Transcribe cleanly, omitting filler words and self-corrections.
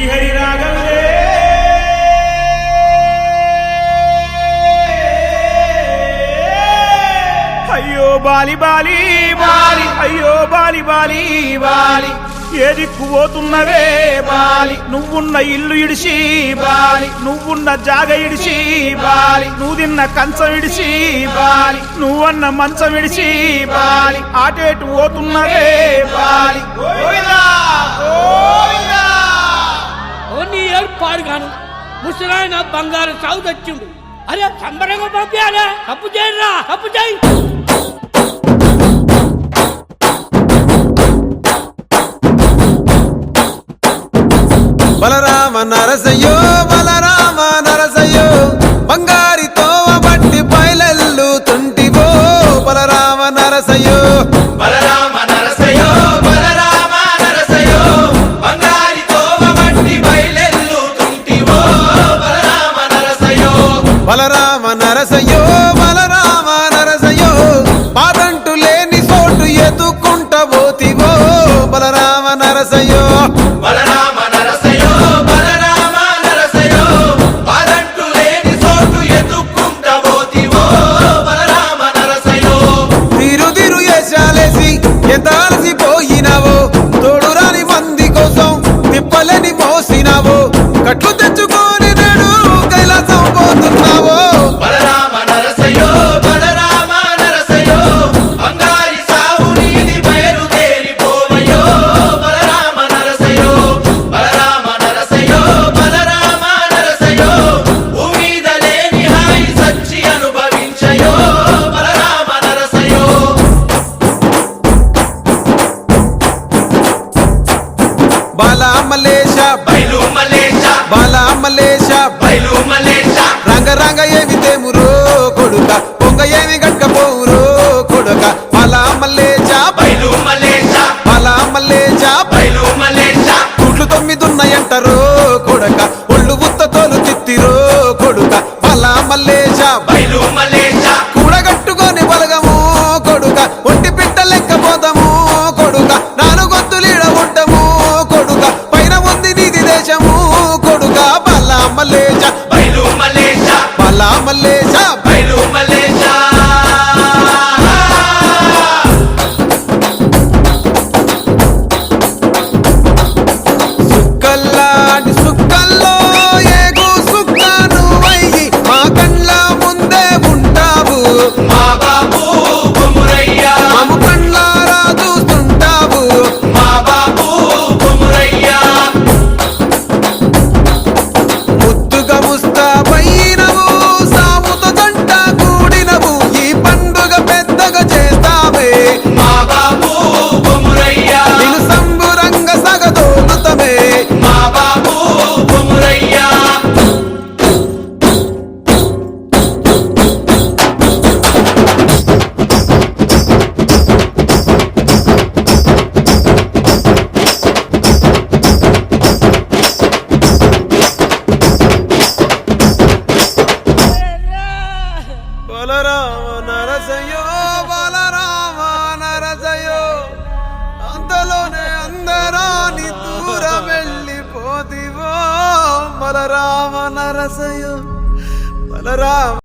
శ్రీహరి రాగంలే అయ్యో Bali Bali Bali అయ్యో Bali Bali Bali ఏ దిక్కు పోతున్నవే బాలి నువ్వున్న ఇల్లు ఇడిచి బాలి నువ్వున్న జాగ ఇడిచి బాలి నువ్వు తిన్న కంచం ఇడిచి బాలి నువ్వన్న మంచం ఇడిచి బాలి ఆటేటు పోతున్నవే బాలి ఏర్పాడు గాను ముసలాయన బంగారు సాగు తెచ్చిండు. అరే సంబరంగా పంపించారా? తప్పు చేయరా, తప్పు చేయి. బలరామ నరసయ్యో బలరామ నరసయ్యో బంగారితో బట్టి పైలెల్లు తుంటివో బలరామ నరసయ్యో బలరామ నరసయ్యో బలరామ నరసయ్యో బంగారితో బట్టి పైలెల్లు తుంటివో బలరామ నరసయ్యో బలరామ నరసయ్యో బలరామ నరసయ్యో పాదంటు లేని చోటు ఎదుకుంట పోతివో బలరామ నరసయ్యో బలరామ నరసయ్యో బలరామ నరసయ్యో పాదంటు లేని చోటు ఎదుక్కుంట పోతివో బలరామ నరసయ్యో తీరు తీరు వేషాలేసి ఎంత అలసిపోయినావో తోడు రాని మంది కోసం తిప్పలని మోసినావో కట్లు తెచ్చుకొని నేడు కైలాసం పోతున్నావో బలరామ నరసయ్యో బలరామ నరసయ్యో బంగారి సావు నీది బయలుదేరిపోవయ్యో బలరామ నరసయ్యో బలరామ నరసయ్యో బలరామ నరసయ్యో భూమిద లేని హాయి సచ్చి అనుభవించయో బలరామ నరసయ్యో బాలామలేశ బయలు మలేష బాలామలేశ బయలు మలేష రంగ రంగ ఏమి తేమురో కొడుక పొంగ ఏమి గట్టపోవురో కొడుక బాలామలేశ బయలు మలేష బాలామలేశ బయలు మలేష గుడ్లు 9 ఉన్నాయంటారో కొడుక ఒళ్ళు ఉత్త తోలు చిత్తిరో కొడుక బాలామలేశ బయలు మలేష కూడగట్టుకొని బలగము కొడుక ఒంటి పిట్ట లెక్క పోతాము కొడుక 4 గొంతులీడ ఉంటాము కొడుక పైన ఉంది నీది దేశము కొడుక బాలామలేశ బయలు మలేష బాలామలేశ బయలు మలేష సుక్కల్లాంటి సుక్కల్లో ఏగు సుక్క నువ్వయ్యి మా కండ్ల ముందే ఉంటావు మా బాబు కొమురయ్య మాము కండ్లారా చూస్తుంటావు మా బాబు కొమురయ్య ముద్దుగా ముస్తాబైనవు సాముతో జంట కూడినవు ఈ పండుగ పెద్దగా చేస్తావే మా బాబు కొమురయ్య నిన్ను సంబురంగా సగదోలుతమే మా బాబు కొమురయ్య బలరామ నరసయ్యో బలరామ నరసయ్యో అంతలోనే అందరాని దూరం వెళ్ళిపోతివో బలరామ నరసయ్యో బలరామ